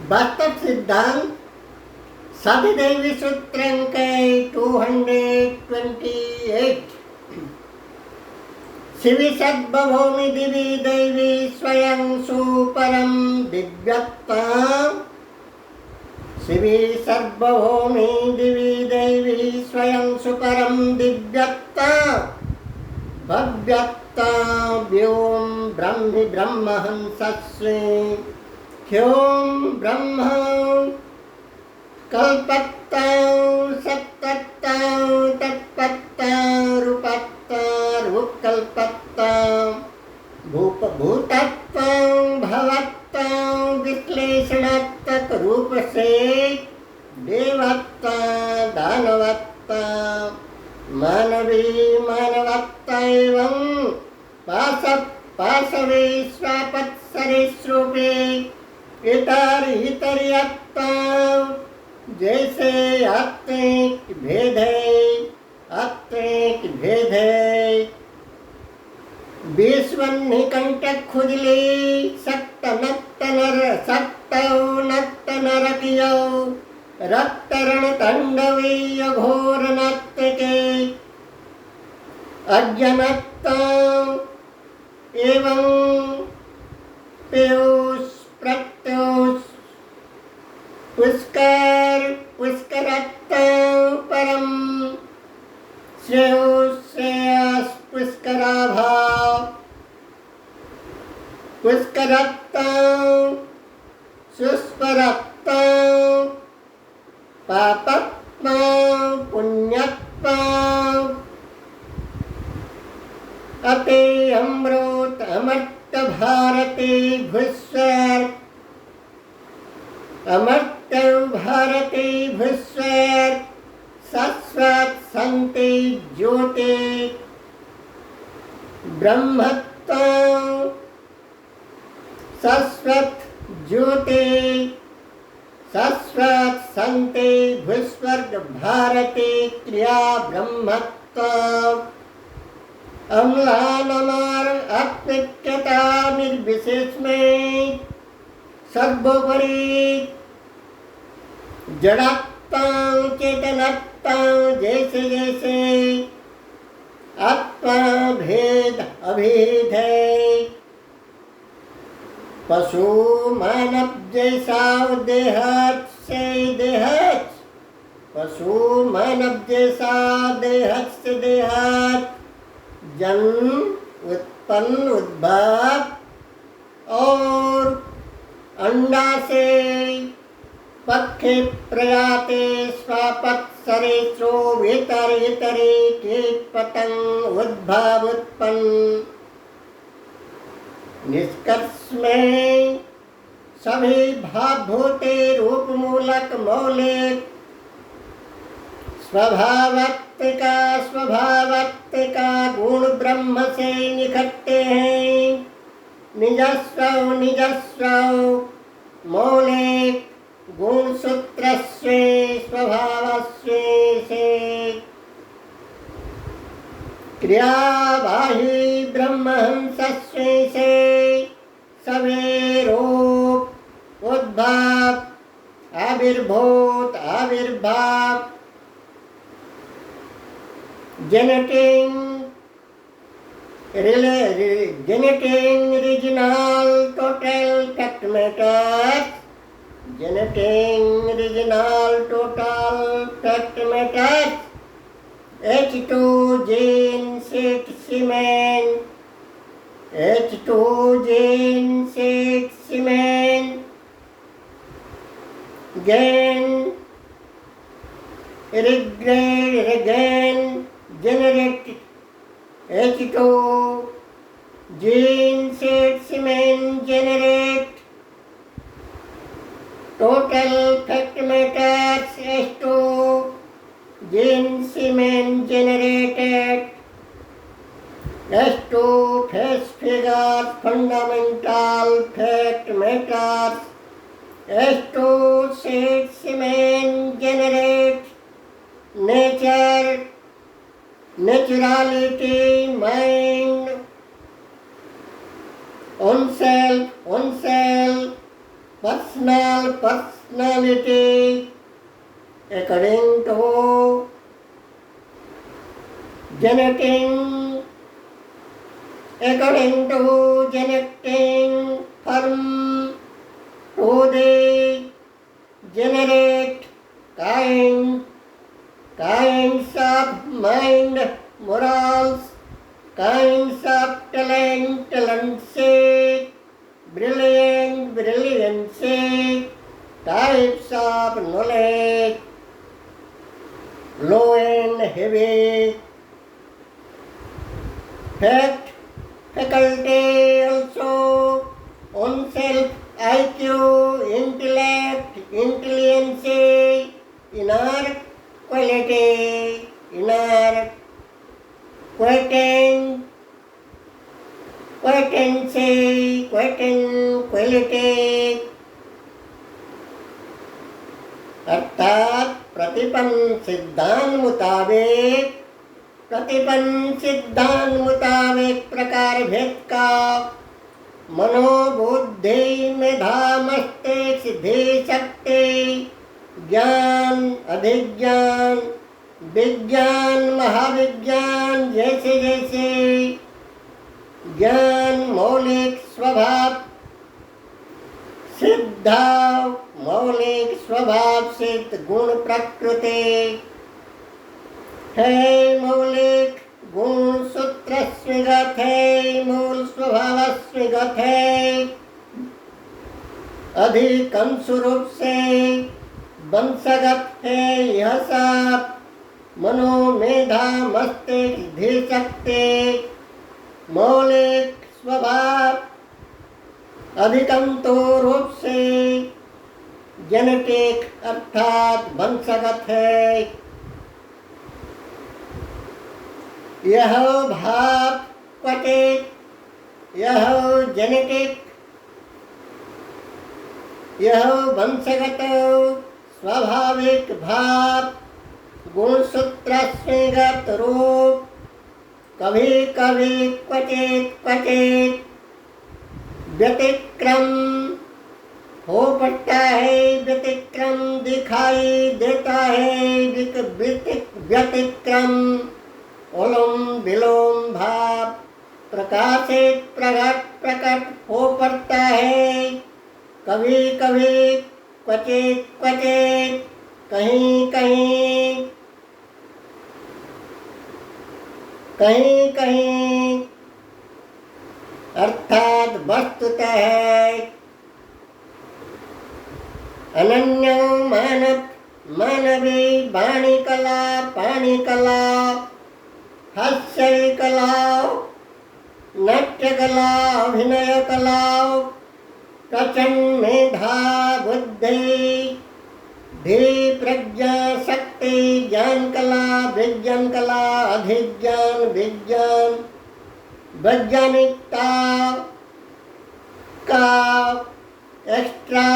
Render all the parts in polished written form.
वास्तव सिद्धांत सतदेवी सूत्रंक 228 शिवी सद्भवोमि दिवि दैवी स्वयं सुपरम दिव्यत्ता शिवी सद्भवोमि दिवि दैवी स्वयं सुपरम दिव्यत्ता भव्यत्ता व्योम ब्रह्मि ब्रह्महंसस्वे ह्योम ब्रह्म कल्पत्ता सत्तत्ता तत्पत्ता रूपत्ता रूपकल्पत्ता भूतत्ता भवत्ता विश्लेषणात्मक रूप से देवत्ता दानवत्ता मानवी मानवत्ता एवं पाशवे स्वापत्सरिस्रूपे इतरियत्ता जैसे आत्मिक भेद है विश्वनिकंटक खुजली सक्त नत्त नरकियो रक्तरण तंडवीय घोर नत्य के अज्ञनत्ता एवं पीयूष प्रत्यूष पुष्करत्ता परम श्रेयस पुष्कराभाव पुष्करत्ता सुस्परत्ता पापत्मा पुण्यत्मा अते अमृत अमर्त भारते भूस्वर अमर्त भारते भूस्वर शाश्वत संते ज्योति ब्रह्मत्व शाश्वत ज्योति शाश्वत संते भूस्वर्ग भारते क्रिया ब्रह्मत्व अम्लानमार आत्मिकता निर्विशेष में सर्वोपरि जड़त्ता चेतनत्ता जैसे जैसे आत्मा भेद अभेद है पशु मानव जैसा देहत से देहत पशु मानव जैसा देहत से देहत जन्म उत्पन्न उद्भव और अंडा से पक्षे प्रयाते स्वापत्सरेषु इतरे कीट पतंग उद्भव उत्पन्न निष्कर्ष में सभी भावभूते रूप मूलक मौलिक स्वभावत्व गुण ब्रह्म से निकटते हैं निजस्व मौलिक गुण सूत्रस्वे स्वभावस्वे से क्रियावाही ब्रह्महंसस्वे से सवे रूप उद्भव आविर्भूत आविर्भाव generating regional total fact matters H2 gene seed semen gain regain generate H2 gene seed semen generate total fact matters H2 gene semen generated H2 face figures fundamental fact matters H2 seed semen generate naturality mind oneself personality according to genetic form to the generate kinds of mind, morals, kinds of talency, brilliancy, types of knowledge, low and heavy, faculty also, own self, IQ, intellect, intelligence, inner quality, inner quality अर्थात प्रतिपन्न सिद्धांत मुताबिक प्रकार भेद का मनोबुद्धि मेधा मस्तिष्क सिद्धि शक्ति ज्ञान अधिज्ञान विज्ञान महाविज्ञान जैसे जैसे ज्ञान मौलिक स्वभाव सिद्ध गुण प्रकृति है मौलिक गुण सूत्र स्वीगत है मूल स्वभाव स्वीगत है अधिकांश रूप से वंशगत है यह सब मनो मेधा मस्तिष्क धीर शक्ति मौलिक स्वभाव अधिकंतो रूप से जेनेटिक अर्थात वंशगत है यह भाव क्वचित यह जेनेटिक यह वंशगत स्वाभाविक भाव गुणसूत्र स्वीगत रूप कभी कभी क्वचित व्यतिक्रम हो पड़ता है व्यतिक्रम दिखाई देता है व्यतिक्रम ओलम विलोम भाव प्रकाशित प्रकट हो पड़ता है कभी कभी क्वचित कहीं अर्थात वस्तुतः अनन्य मानवी वाणी कला पाणी कला हास्य कला नाट्य कला अभिनय कला प्रचंड मेधा बुद्धि धी प्रज्ञा शक्ति ज्ञान कला विज्ञान कला अधिज्ञान विज्ञान वैज्ञानिकता का एक्स्ट्रा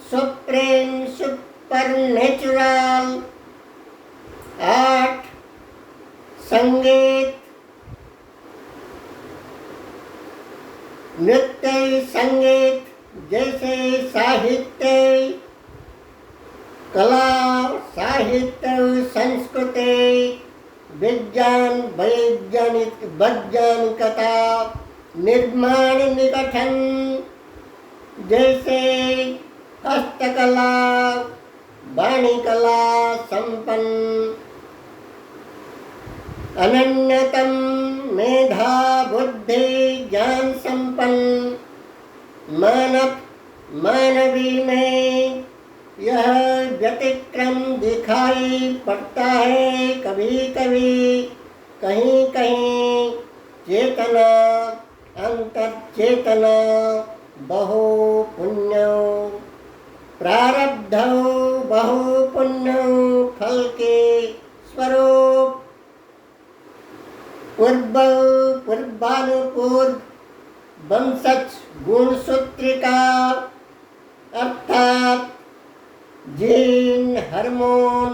सुप्रीम सुपरनेचुरल आर्ट संगीत नृत्य संगीत जैसे साहित्य कला साहित्य संस्कृति विज्ञान वैज्ञानिकता निर्माण निगठन जैसे हस्तकला वाणी कला संपन्न अनन्यतम मेधा बुद्धि ज्ञान संपन्न मानवी में यह व्यतिक्रम दिखाई पड़ता है कभी कहीं चेतना अंतर चेतना बहु पुण्य प्रारब्ध बहु पुण्य फल के स्वरूप पूर्वानुपूर्व वंशज गुणसूत्रिका अर्थात जीन हार्मोन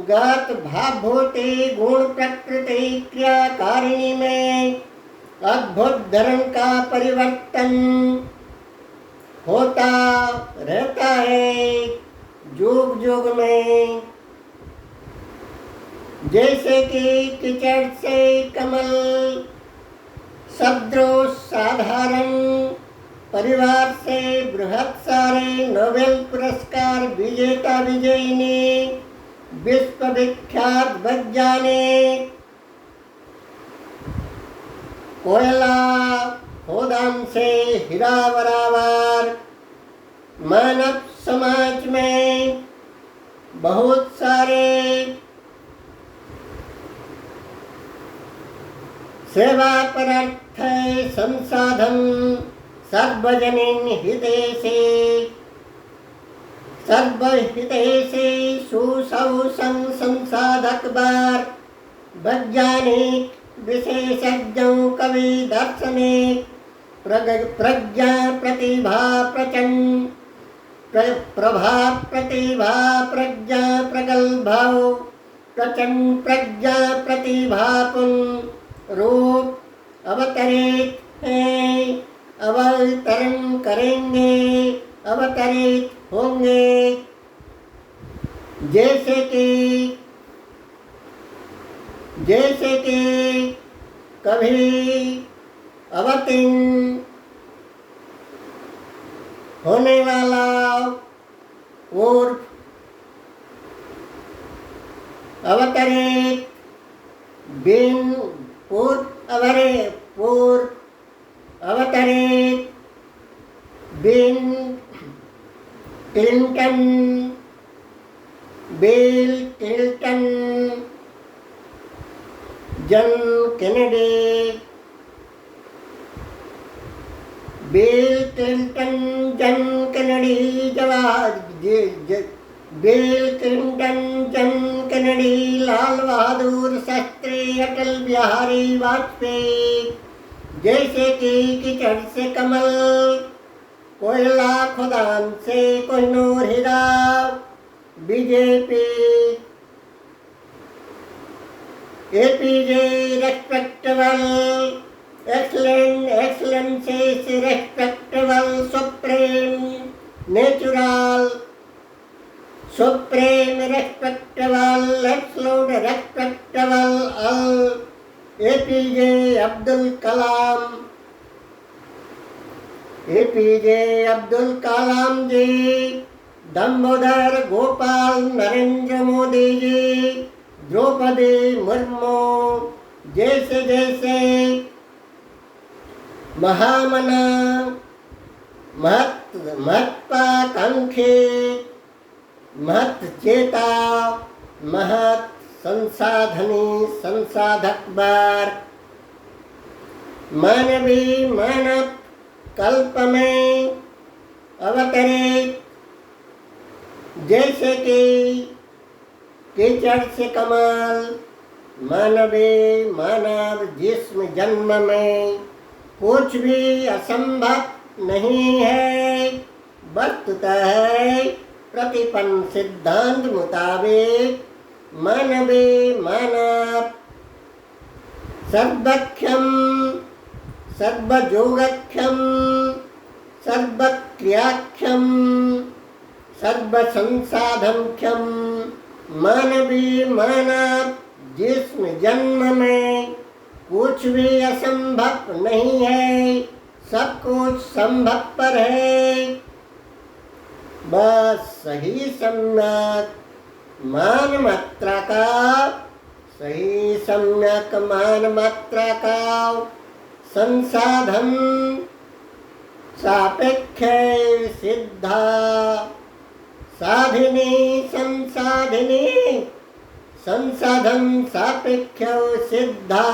गत भावभूति गुण प्रकृति क्रियाकारिणी में अद्भुत धर्म का परिवर्तन होता रहता है जुग जुग में। जैसे कि कीचड़ से कमल सदृश साधारण परिवार से बृहत सारे नोबेल पुरस्कार विजेता विजयिनी विश्व विख्यात वैज्ञानिक कोयला खोदान से हीरा बराबर मानव समाज में बहुत सारे सेवा परर्थ संसाधन सर्वजनीन हितैषी सुसौसन संसाधक बार वैज्ञानिक विशेषज्ञों कवि दार्शनिक प्रज्ञा प्रतिभा प्रचंड प्रभा प्रतिभा प्रज्ञा प्रगल्भाओ प्रचंड प्रज्ञा प्रतिभा पुन रूप अवतरित है, अवतरण करेंगे, अवतरित होंगे। जैसे कि कभी अवतीर्ण होने वाला पूर्व अवतरित बिन पूर्व अवतरित Bill Clinton John Kennedy Lal Bahadur Shastri Atal Bihari Vajpayee. जैसे कि कीचड़ से कमल कोयला खदान से कोहिनूर हीरा BJP APJ respectable excellencies respectable supreme respectable absolute respectable APJ Abdul Kalam ji, Damodar Gopal Narendra Modi ji, Draupadi Murmu जैसे महामना महत्वाकांक्षी महत्चेता महत संसाधनी संसाधक बार मानवी मानव कल्प में अवतरित। जैसे कि कीचड़ से कमल मानव जिस्म जन्म में कुछ भी असंभव नहीं है। वस्तुतः प्रतिपन्न सिद्धांत मुताबिक मानव सर्वक्षम सर्वयोगक्षम सर्वक्रियाक्षम सर्वसंसाधनक्षम मानव जिस्म जन्म में कुछ भी असंभव नहीं है, सब कुछ संभव पर है। बस सही सम्यक मान मात्रा का संसाधन सापेक्ष सिद्धा संसाधन सापेक्ष सिद्धा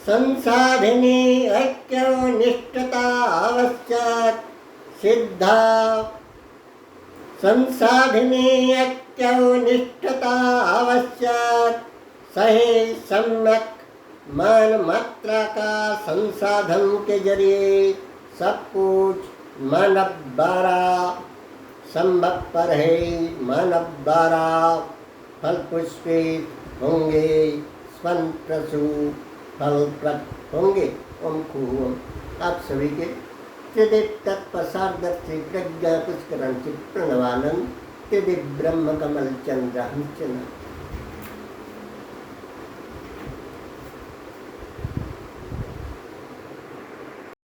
संसाधिनी ऐक्य निष्ठता आवश्यक सिद्धा संसाधिनी ऐक्य निष्ठता आवश्यक सही सम्यक मान मात्रा का संसाधन के जरिए सब कुछ मानव द्वारा संभव पर है। मानव द्वारा फल पुष्पित होंगे, स्वन प्रसू फलप्रद होंगे। ओम खूब आप सभी के चिदि तत्प्रसादर्थी प्रज्ञा पुष्करं चित्प्रणवानं तिदि ब्रह्म कमल चंद्र हंचना।